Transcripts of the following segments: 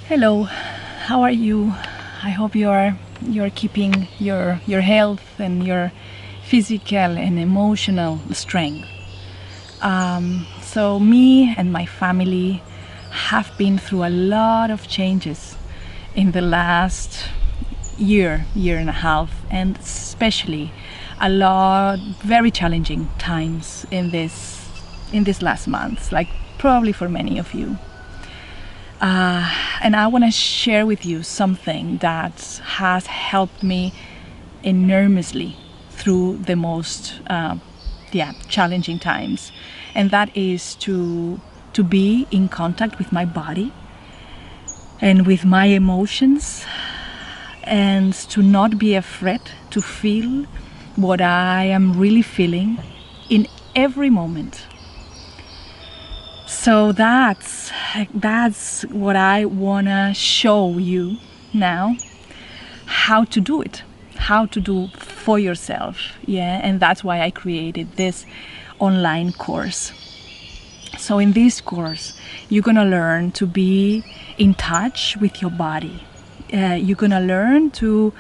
Hello, how are you? I hope you're keeping your health and your physical and emotional strength. So me and my family have been through a lot of changes in the last year and a half, and especially a lot very challenging times in this last month, like probably for many of you. And I want to share with you something that has helped me enormously through the most challenging times, and that is to be in contact with my body and with my emotions, and to not be afraid to feel what I am really feeling in every moment. So that's what I wanna show you now, how to do it, how to do for yourself, and that's why I created this online course. So in this course, you're gonna learn to be in touch with your body. You're gonna learn to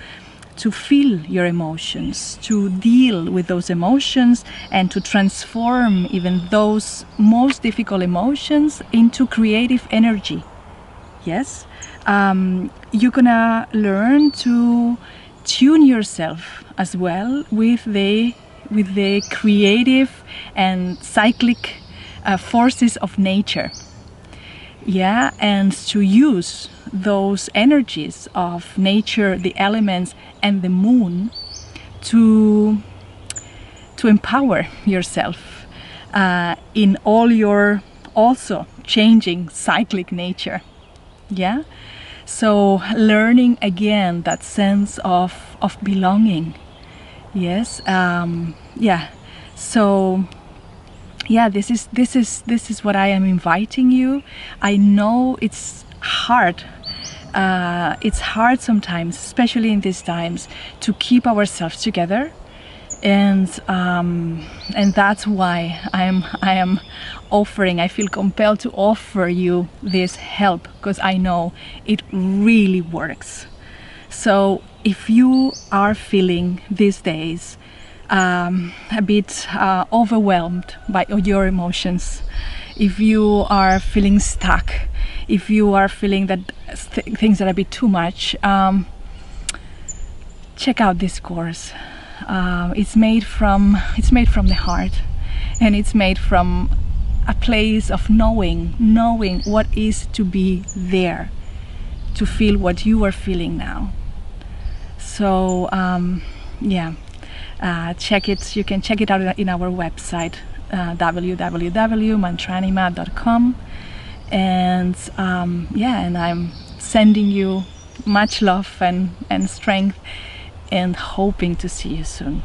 feel your emotions, to deal with those emotions, and to transform even those most difficult emotions into creative energy. Yes, you're gonna learn to tune yourself as well with the creative and cyclic forces of nature. And to use those energies of nature, the elements, and the moon to empower yourself in all your also changing cyclic nature. So learning again that sense of belonging. This is what I am inviting you. I know it's hard. It's hard sometimes, especially in these times, to keep ourselves together, and that's why I am offering. I feel compelled to offer you this help because I know it really works. So if you are feeling these days a bit overwhelmed by your emotions, if you are feeling stuck, if you are feeling that things are a bit too much, check out this course. It's made from the heart, and it's made from a place of knowing what is to be there, to feel what you are feeling now. So check it. You can check it out in our website, www.mantranima.com, and and I'm sending you much love and strength, and hoping to see you soon.